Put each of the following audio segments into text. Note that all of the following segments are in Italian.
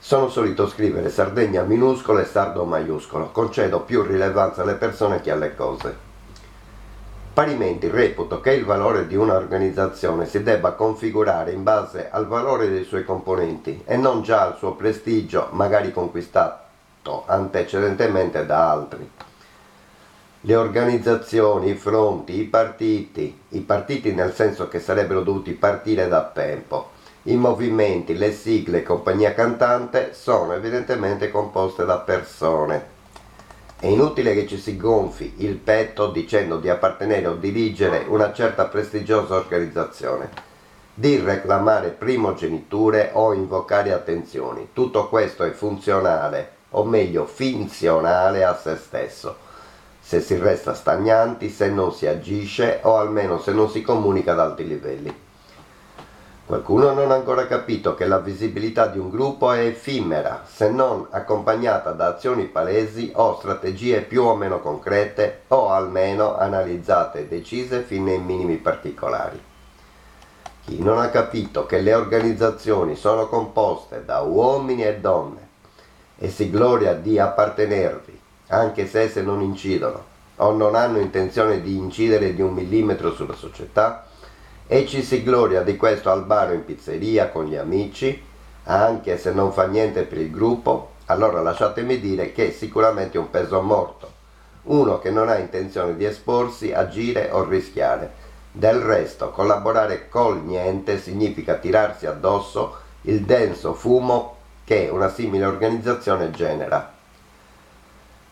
Sono solito scrivere Sardegna minuscolo e Sardo maiuscolo, concedo più rilevanza alle persone che alle cose. Parimenti reputo che il valore di un'organizzazione si debba configurare in base al valore dei suoi componenti e non già al suo prestigio, magari conquistato antecedentemente da altri. Le organizzazioni, i fronti, i partiti nel senso che sarebbero dovuti partire da tempo, i movimenti, le sigle, compagnia cantante sono evidentemente composte da persone. È inutile che ci si gonfi il petto dicendo di appartenere o dirigere una certa prestigiosa organizzazione, di reclamare primogeniture o invocare attenzioni. Tutto questo è funzionale, o meglio finzionale a se stesso, se si resta stagnanti, se non si agisce o almeno se non si comunica ad alti livelli. Qualcuno non ha ancora capito che la visibilità di un gruppo è effimera, se non accompagnata da azioni palesi o strategie più o meno concrete o almeno analizzate e decise fin nei minimi particolari. Chi non ha capito che le organizzazioni sono composte da uomini e donne e si gloria di appartenervi, anche se esse non incidono o non hanno intenzione di incidere di un millimetro sulla società, e ci si gloria di questo al bar o in pizzeria con gli amici, anche se non fa niente per il gruppo, allora lasciatemi dire che è sicuramente un peso morto, uno che non ha intenzione di esporsi, agire o rischiare. Del resto, collaborare col niente significa tirarsi addosso il denso fumo che una simile organizzazione genera.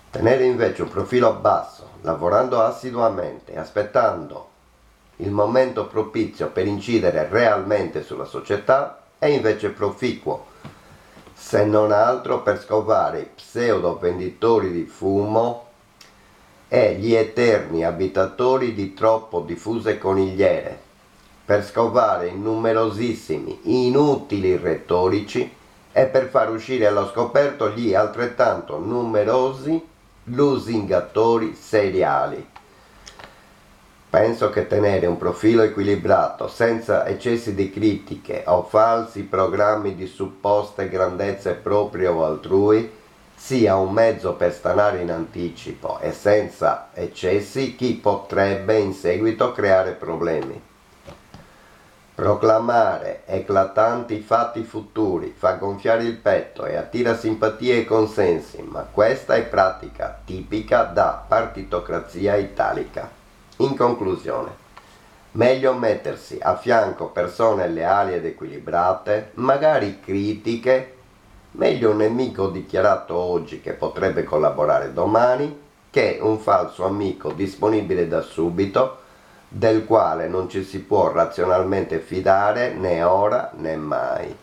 Tenere invece un profilo basso, lavorando assiduamente, aspettando il momento propizio per incidere realmente sulla società, è invece proficuo, se non altro per scovare i pseudo venditori di fumo e gli eterni abitatori di troppo diffuse conigliere, per scovare i numerosissimi inutili retorici e per far uscire allo scoperto gli altrettanto numerosi lusingatori seriali. Penso che tenere un profilo equilibrato, senza eccessi di critiche o falsi programmi di supposte grandezze proprie o altrui, sia un mezzo per stanare in anticipo e senza eccessi chi potrebbe in seguito creare problemi. Proclamare eclatanti fatti futuri fa gonfiare il petto e attira simpatie e consensi, ma questa è pratica tipica da partitocrazia italica. In conclusione, meglio mettersi a fianco persone leali ed equilibrate, magari critiche, meglio un nemico dichiarato oggi che potrebbe collaborare domani, che un falso amico disponibile da subito, del quale non ci si può razionalmente fidare né ora né mai.